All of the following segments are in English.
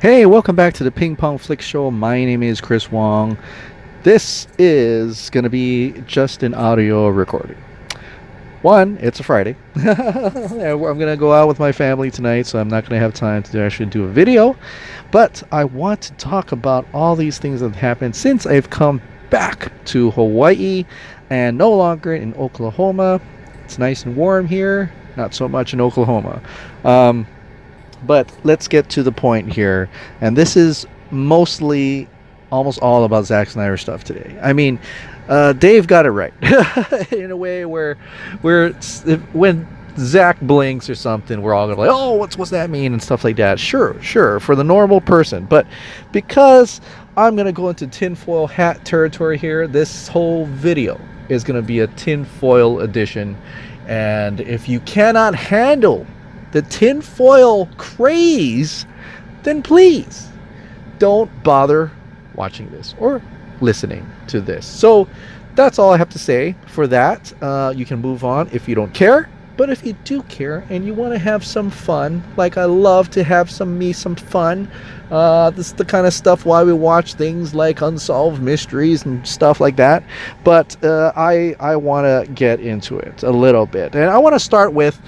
Hey, welcome back to the Ping Pong Flick Show. My name is Chris Wong. This is going to be just an audio recording. One, it's a Friday. I'm going to go out with my family tonight, so I'm not going to have time to actually do a video. But I want to talk about all these things that have happened since I've come back to Hawaii and no longer in Oklahoma. It's nice and warm here, not so much in Oklahoma. But let's get to the point here. And this is mostly almost all about Zack Snyder stuff today. I mean, Dave got it right in a way where when Zack blinks or something, we're all gonna be like, oh, what's that mean and stuff like that. Sure, for the normal person. But because I'm gonna go into tinfoil hat territory here, this whole video is gonna be a tinfoil edition. And if you cannot handle the tinfoil craze, then please don't bother watching this or listening to this. So that's all I have to say for that. You can move on if you don't care, but if you do care and you want to have some fun, like I love to have some fun, this is the kind of stuff why we watch things like Unsolved Mysteries and stuff like that. But I want to get into it a little bit, and I want to start with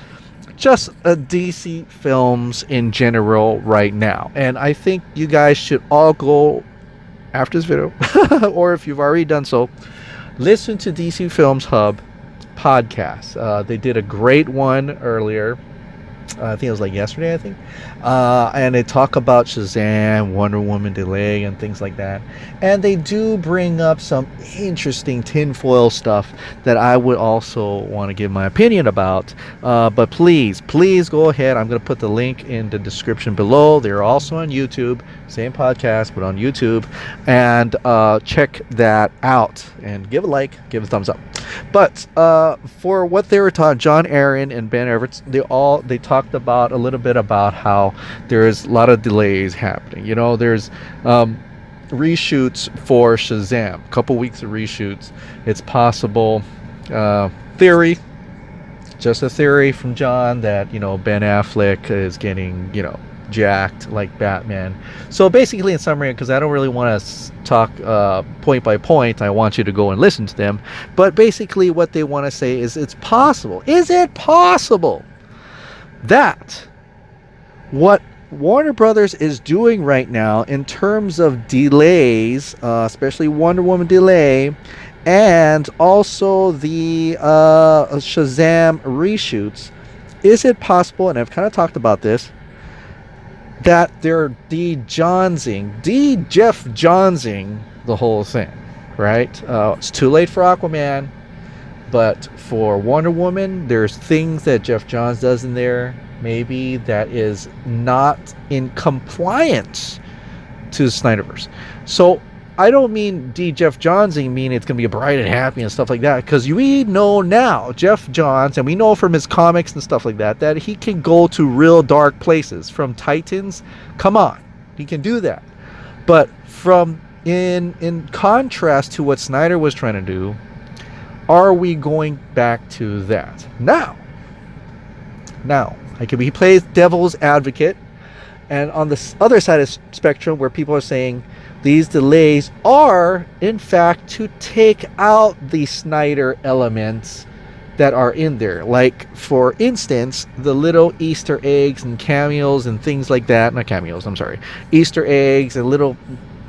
just DC films in general right now. And I think you guys should all go after this video, or if you've already done so, listen to DC Films Hub podcast. They did a great one earlier. I think it was like yesterday, and they talk about Shazam, Wonder Woman delay, and things like that. And they do bring up some interesting tinfoil stuff that I would also want to give my opinion about. But please go ahead. I'm going to put the link in the description below. They're also on YouTube, same podcast, but on YouTube. And check that out and give a like, give a thumbs up. But for what they were taught, John Aaron and Ben Everett, they talked about a little bit about how there is a lot of delays happening. You know, there's reshoots for Shazam, a couple weeks of reshoots. It's possible, theory, just a theory from John, that, you know, Ben Affleck is getting, you know, jacked like Batman. So basically, in summary, because I don't really want to talk point by point, I want you to go and listen to them. But basically what they want to say is, is it possible that what Warner Brothers is doing right now in terms of delays, especially Wonder Woman delay, and also the Shazam reshoots, is it possible, and I've kind of talked about this, that they're Jeff Johnsing the whole thing, right? It's too late for Aquaman, but for Wonder Woman, there's things that Jeff Johns does in there, maybe, that is not in compliance to the Snyderverse. So I don't mean Jeff Johnsing mean it's going to be bright and happy and stuff like that, because we know now Jeff Johns, and we know from his comics and stuff like that, that he can go to real dark places. From Titans, come on, he can do that. But from in contrast to what Snyder was trying to do, are we going back to that now? He plays devil's advocate, and on the other side of the spectrum, where people are saying these delays are, in fact, to take out the Snyder elements that are in there. Like, for instance, the little Easter eggs and cameos and things like that. Not cameos, I'm sorry. Easter eggs and little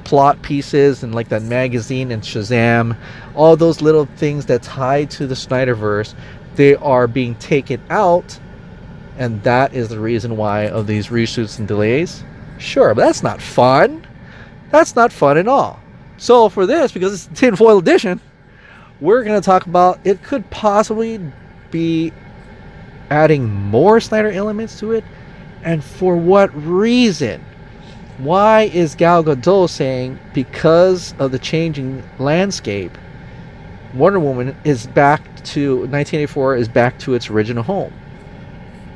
plot pieces, and like that magazine and Shazam. All those little things that tie to the Snyderverse, they are being taken out. And that is the reason why of these reshoots and delays. Sure, but that's not fun. That's not fun at all. So for this, because it's a tinfoil edition, we're going to talk about it could possibly be adding more Snyder elements to it, and for what reason. Why is Gal Gadot saying, because of the changing landscape, Wonder Woman is back to 1984, is back to its original home?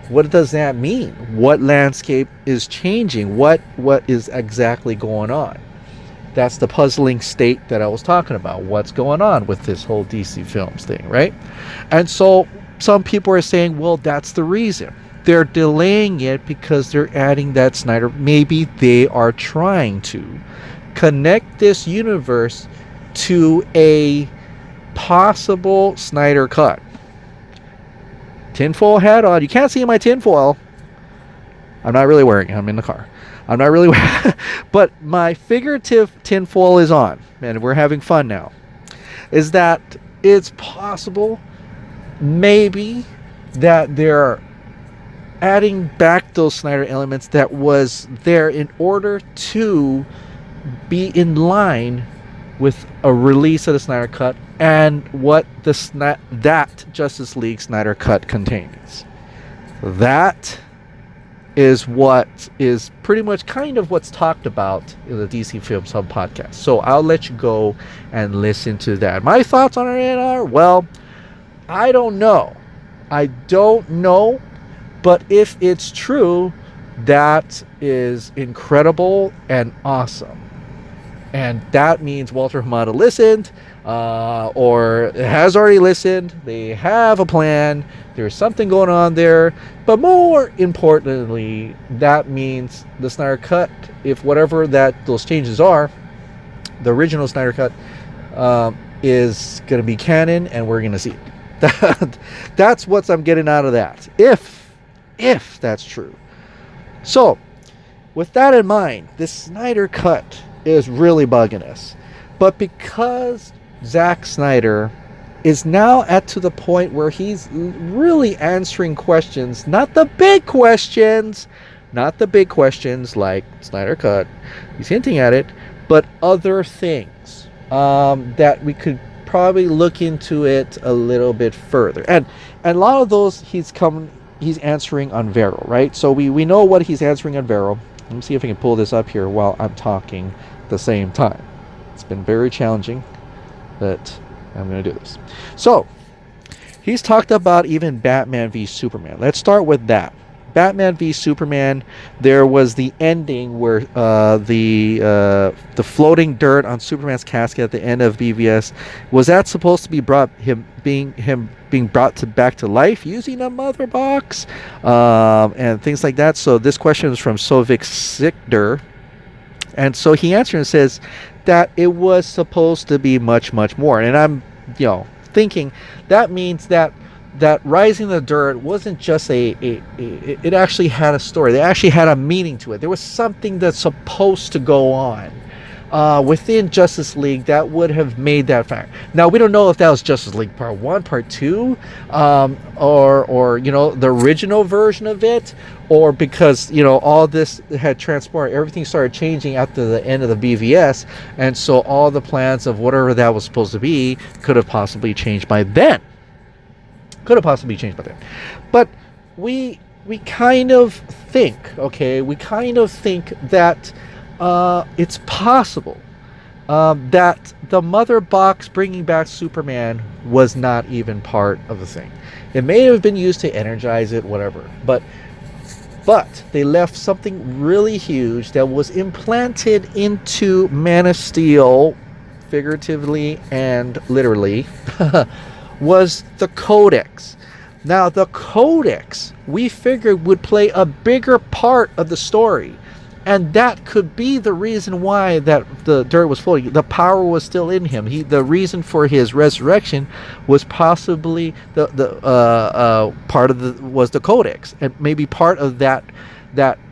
What does that mean? What landscape is changing? What is exactly going on? That's the puzzling state that I was talking about. What's going on with this whole DC Films thing, right? And so some people are saying, well, that's the reason. they're delaying it because they're adding that Snyder. Maybe they are trying to connect this universe to a possible Snyder cut. Tinfoil hat on. You can't see my tinfoil. I'm not really wearing it. I'm in the car. I'm not really wearing but my figurative tinfoil is on, and we're having fun now. Is that it's possible, maybe, that they're adding back those Snyder elements that was there in order to be in line with a release of the Snyder Cut and what that Justice League Snyder Cut contains. That is what is pretty much kind of what's talked about in the DC Films Hub podcast. So I'll let you go and listen to that. My thoughts on it are, well, I don't know. But if it's true, that is incredible and awesome. And that means Walter Hamada listened, or has already listened. They have a plan. There's something going on there. But more importantly, that means the Snyder Cut, if whatever those changes are, the original Snyder Cut is going to be canon, and we're going to see it. That's what I'm getting out of that. If that's true. So, with that in mind, this Snyder Cut is really bugging us. But because Zack Snyder is now to the point where he's really answering questions, not the big questions like Snyder Cut, he's hinting at it, but other things that we could probably look into it a little bit further. And a lot of those he's answering on Vero, right? So we know what he's answering on Vero. Let me see if I can pull this up here while I'm talking at the same time. It's been very challenging, but I'm going to do this. So, he's talked about even Batman v Superman. Let's start with that. Batman v Superman, there was the ending where the floating dirt on Superman's casket at the end of BVS, was that supposed to be being brought back to life using a mother box and things like that? So this question is from Sovik Sikder, and so he answered and says that it was supposed to be much more. And I'm thinking that means that Rising the Dirt wasn't just it actually had a story. They actually had a meaning to it. There was something that's supposed to go on within Justice League that would have made that fact. Now, we don't know if that was Justice League Part 1, Part 2, or the original version of it, or because, all this had transpired, everything started changing after the end of the BVS, and so all the plans of whatever that was supposed to be could have possibly changed by then. But we kind of think, that it's possible that the mother box bringing back Superman was not even part of the thing. It may have been used to energize it, whatever, but they left something really huge that was implanted into Man of Steel, figuratively and literally, was the Codex. Now, the Codex, we figured, would play a bigger part of the story. And that could be the reason why that the dirt was floating. The power was still in him. The reason for his resurrection was possibly the part of was the Codex, and maybe part of that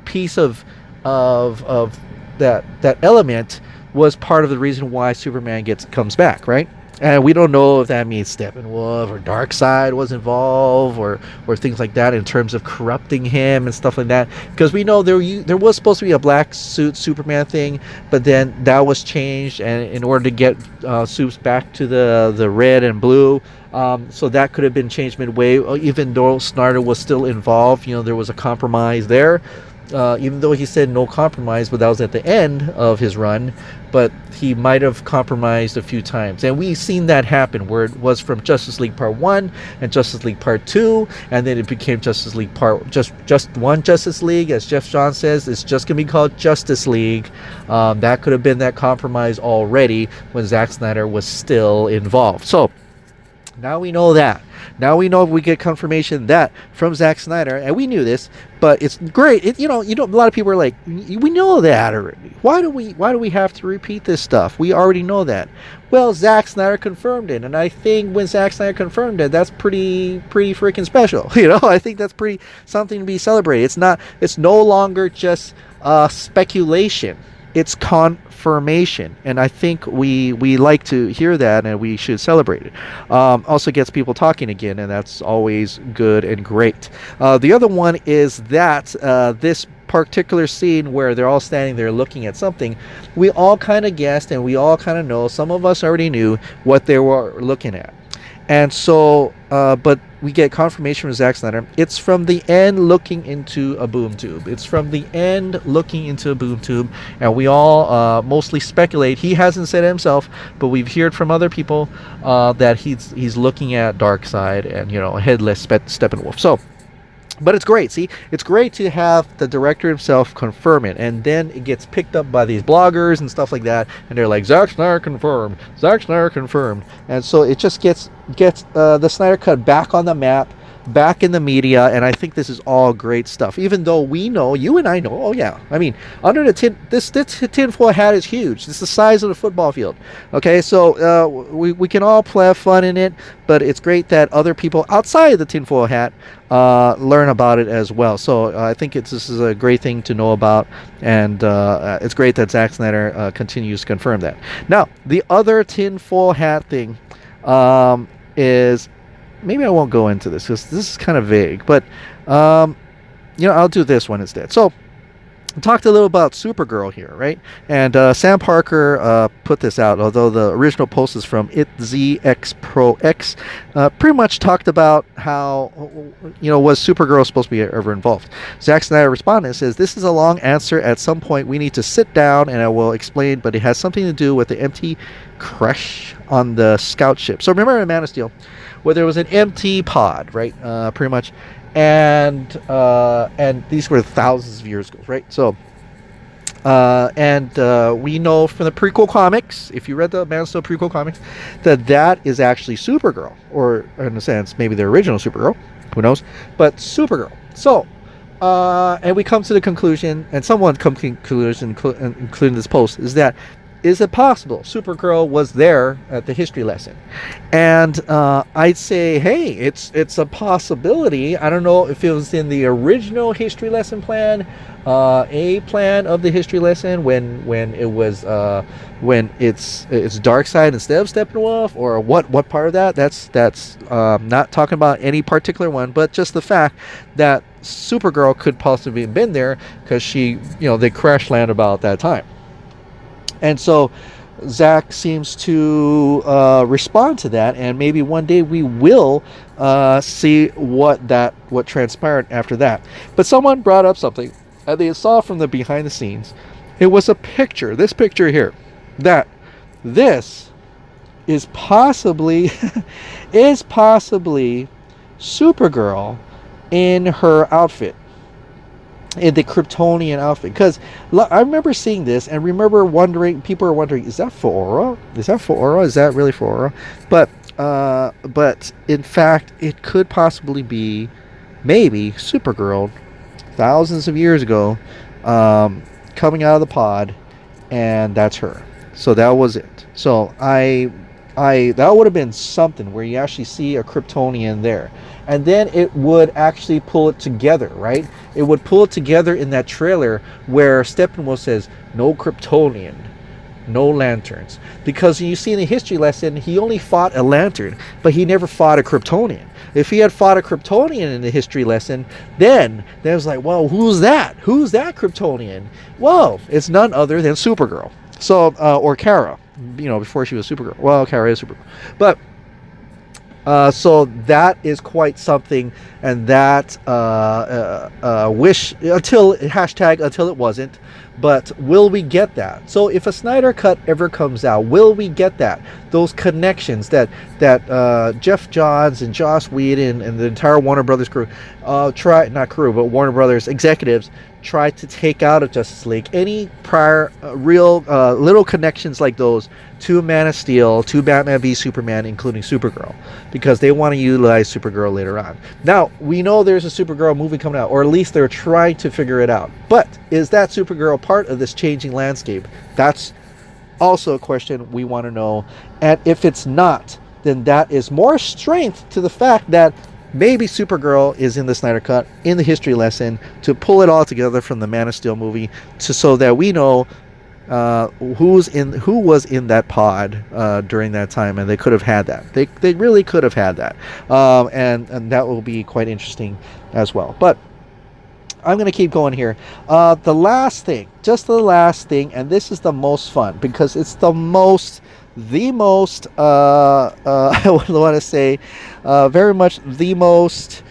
piece of that element was part of the reason why Superman comes back, right? And we don't know if that means Steppenwolf or Darkseid was involved, or things like that in terms of corrupting him and stuff like that. Because we know there was supposed to be a black suit Superman thing, but then that was changed, and in order to get suits back to the red and blue, so that could have been changed midway. Even though Snyder was still involved, there was a compromise there. Even though he said no compromise, but that was at the end of his run, but he might have compromised a few times. And we've seen that happen, where it was from Justice League Part 1 and Justice League Part 2, and then it became Justice League just one Justice League. As Jeff John says, it's just going to be called Justice League. That could have been that compromise already when Zack Snyder was still involved. So Now we know that. Now we know we get confirmation that from Zack Snyder, and we knew this, but it's great. A lot of people are like, we know that already. Why do we have to repeat this stuff? We already know that. Well, Zack Snyder confirmed it, and I think when Zack Snyder confirmed it, that's pretty freaking special. I think that's pretty something to be celebrated. It's no longer just speculation. It's confirmation, and I think we like to hear that, and we should celebrate it. Also gets people talking again, and that's always good and great. The other one is that this particular scene where they're all standing there looking at something, we all kind of guessed, and we all kind of know. Some of us already knew what they were looking at, and so but we get confirmation from Zack Snyder. It's from the end looking into a boom tube. It's from the end looking into a boom tube, and we all mostly speculate. He hasn't said it himself, but we've heard from other people that he's looking at Darkseid and headless Steppenwolf. So. But it's great. See, it's great to have the director himself confirm it, and then it gets picked up by these bloggers and stuff like that, and they're like, Zack Snyder confirmed, Zack Snyder confirmed, and so it just gets the Snyder Cut back on the map, back in the media, and I think this is all great stuff. Even though we know, you and I know, oh yeah, I mean, under the this tinfoil hat is huge. It's the size of the football field. Okay, so we can all have fun in it, but it's great that other people outside of the tinfoil hat learn about it as well. So I think this is a great thing to know about, and it's great that Zack Snyder continues to confirm that. Now, the other tinfoil hat thing is, maybe I won't go into this because this is kind of vague, but I'll do this one instead. So I talked a little about Supergirl here, right? And Sam Parker put this out, although the original post is from ItZXProX. Pretty much talked about how, was Supergirl supposed to be ever involved? Zack Snyder responded and says, this is a long answer. At some point, we need to sit down and I will explain, but it has something to do with the empty crash on the scout ship. So remember in Man of Steel, where there was an empty pod, right? Pretty much. And these were thousands of years ago, right? So, we know from the prequel comics, if you read the Man of Steel prequel comics, that is actually Supergirl, or in a sense, maybe the original Supergirl, who knows? But Supergirl. So, and we come to the conclusion, and someone come to the conclusion, including this post, is it possible Supergirl was there at the history lesson? And I'd say, hey, it's a possibility. I don't know if it was in the original history lesson plan, a plan of the history lesson when it was when it's Darkseid instead of Steppenwolf, or what part of that? That's not talking about any particular one, but just the fact that Supergirl could possibly have been there because they crash land about that time. And so Zack seems to respond to that, and maybe one day we will see what transpired after that. But someone brought up something that they saw from the behind the scenes. It was a picture, this picture here, that this is possibly Supergirl in her outfit. In the Kryptonian outfit, because I remember seeing this and people are wondering, is that for Aura? Is that really for Aura? But in fact, it could possibly be maybe Supergirl thousands of years ago, coming out of the pod, and that's her. So that was it. So that would have been something where you actually see a Kryptonian there. And then it would actually pull it together, right? It would pull it together in that trailer where Steppenwolf says, no Kryptonian, no lanterns. Because you see in the history lesson, he only fought a lantern, but he never fought a Kryptonian. If he had fought a Kryptonian in the history lesson, then it was like, well, who's that? Who's that Kryptonian? Well, it's none other than Supergirl. So, or Kara, before she was Supergirl. Well, Kara is Supergirl. But, so that is quite something, and that wish until it wasn't, But will we get that? So if a Snyder Cut ever comes out, will we get that? Those connections that Jeff Johns and Joss Whedon and the entire Warner Brothers crew, Warner Brothers executives tried to take out of Justice League. Any prior real little connections like those to Man of Steel, to Batman v Superman, including Supergirl, because they want to utilize Supergirl later on. Now, we know there's a Supergirl movie coming out, or at least they're trying to figure it out. But is that Supergirl part of this changing landscape? That's also a question we want to know. And if it's not, then that is more strength to the fact that maybe Supergirl is in the Snyder Cut, in the history lesson, to pull it all together from the Man of Steel movie, so that we know who was in that pod during that time, and they could have had that. They really could have had that, and that will be quite interesting as well. But I'm going to keep going here. The last thing, and this is the most fun, because it's the most I want to say very much the most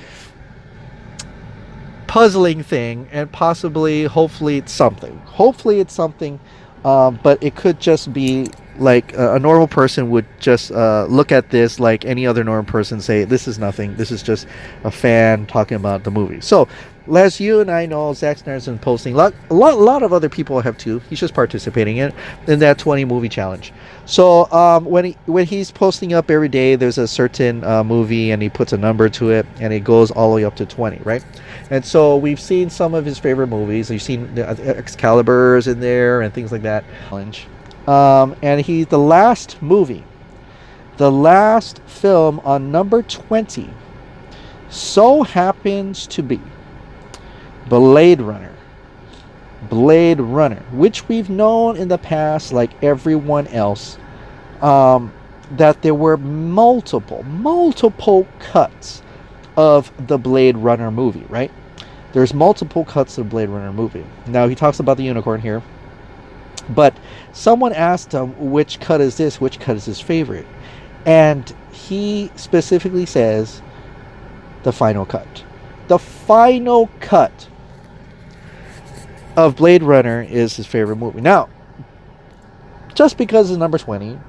puzzling thing, and hopefully it's something. But it could just be like a normal person would just look at this like any other normal person, say this is nothing, this is just a fan talking about the movie. So as you and I know, Zack Snyder's been posting, a lot of other people have too. He's just participating in that 20 movie challenge. So when he's posting up every day, there's a certain movie, and he puts a number to it, and it goes all the way up to 20, right? And so we've seen some of his favorite movies. You've seen Excalibur's in there and things like that. And the last film on number 20 so happens to be Blade Runner, which we've known in the past, like everyone else, that there were multiple cuts of the Blade Runner movie, right? There's multiple cuts of the Blade Runner movie. Now, he talks about the unicorn here, but someone asked him, which cut is this? Which cut is his favorite? And he specifically says, the final cut. The final cut of Blade Runner is his favorite movie. Now, just because it's number 20,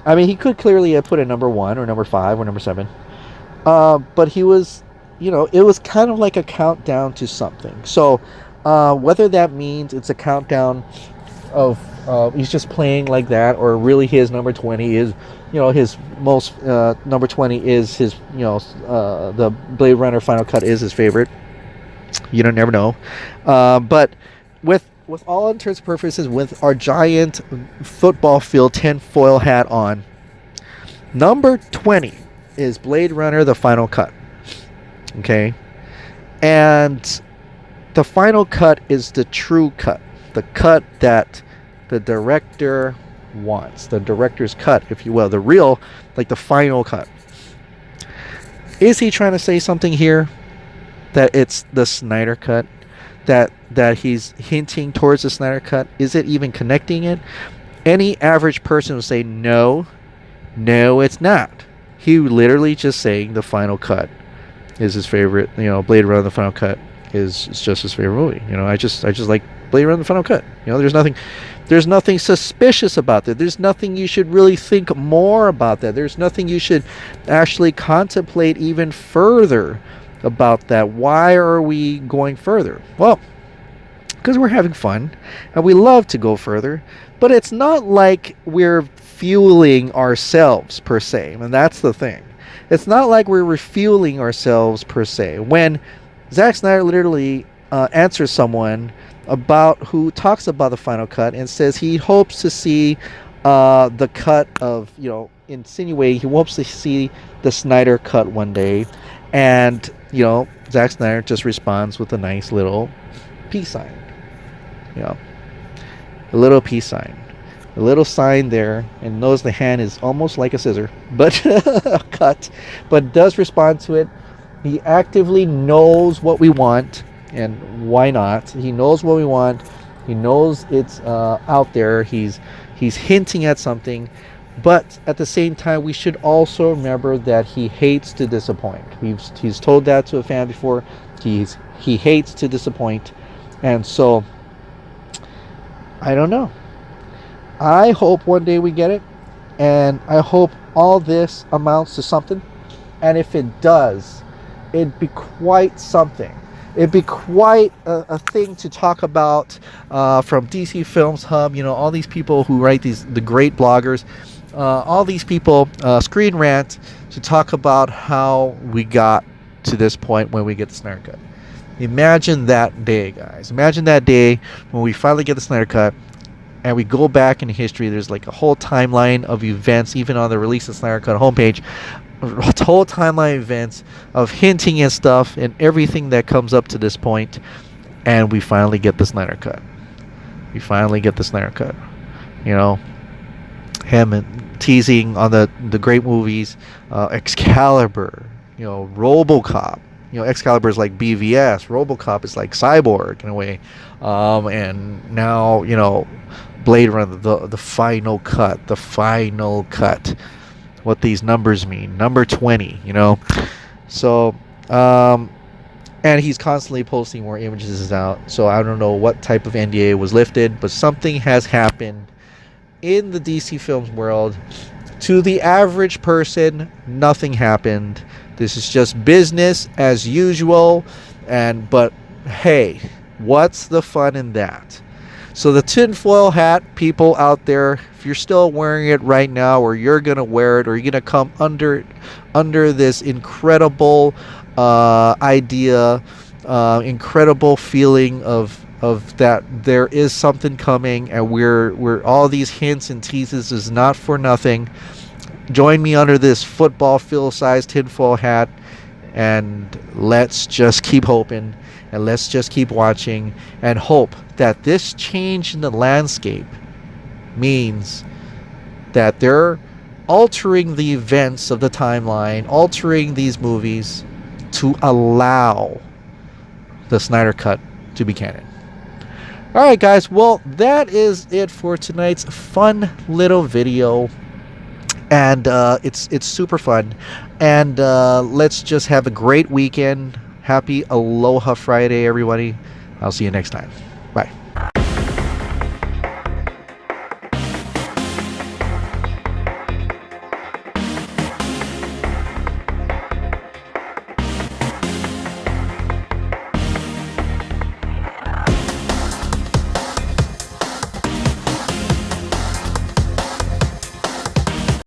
I mean, he could clearly have put it number 1 or number 5 or number 7. But he was, it was kind of like a countdown to something. So, whether that means it's a countdown of he's just playing like that, or really his number 20 is, his most number 20 is his, the Blade Runner final cut is his favorite. You don't never know. But with all intents and purposes, with our giant football field tinfoil hat on, number 20 is Blade Runner, the final cut. Okay? And the final cut is the true cut. The cut that the director wants. The director's cut, if you will. The real, like the final cut. Is he trying to say something here? That it's the Snyder cut? That he's hinting towards the Snyder cut? Is it even connecting it? Any average person would say, no, it's not. He literally just saying the final cut is his favorite. Blade Runner, the final cut is just his favorite movie. I just like Blade Runner, the final cut. There's nothing suspicious about that. There's nothing you should really think more about that. There's nothing you should actually contemplate even further about that. Why are we going further? Well, because we're having fun and we love to go further, but it's not like we're fueling ourselves per se, and that's the thing. It's not like we're refueling ourselves per se. When Zack Snyder literally answers someone who talks about the final cut and says he hopes to see the cut of, insinuating he hopes to see the Snyder cut one day, and Zack Snyder just responds with a nice little peace sign. A little peace sign. A little sign there, and knows the hand is almost like a scissor, but cut, but does respond to it. He actively knows what we want, and why not? He knows what we want. He knows it's out there. He's hinting at something. But at the same time, we should also remember that he hates to disappoint. He's told that to a fan before. He hates to disappoint. And so I don't know. I hope one day we get it, and I hope all this amounts to something. And if it does, it'd be quite something. It'd be quite a thing to talk about from DC Films Hub. You know, all these people who write the great bloggers, all these people screen rant to talk about how we got to this point when we get the Snyder Cut. Imagine that day, guys. Imagine that day when we finally get the Snyder Cut and we go back in history. There's like a whole timeline of events, even on the release of Snyder Cut homepage, a whole timeline of events of hinting and stuff and everything that comes up to this point, and we finally get the Snyder Cut. We finally get the Snyder Cut. You know, him and teasing on the great movies, Excalibur, you know, RoboCop. You know, Excalibur is like BVS, RoboCop is like Cyborg in a way, and now, you know, Blade Runner, the final cut, what these numbers mean, number 20, you know. So and he's constantly posting more images out, so I don't know what type of NDA was lifted, but something has happened in the DC Films world. To the average person, nothing happened. This is just business as usual. But hey, what's the fun in that? So the tinfoil hat people out there, if you're still wearing it right now, or you're gonna wear it, or you're gonna come under this incredible idea, incredible feeling of that there is something coming, and we're all these hints and teases is not for nothing. Join me under this football field-sized tinfoil hat, and let's just keep hoping, and let's just keep watching, and hope that this change in the landscape means that they're altering the events of the timeline, altering these movies to allow the Snyder Cut to be canon. Alright guys, well, that is it for tonight's fun little video. And it's super fun. And let's just have a great weekend. Happy Aloha Friday, everybody. I'll see you next time.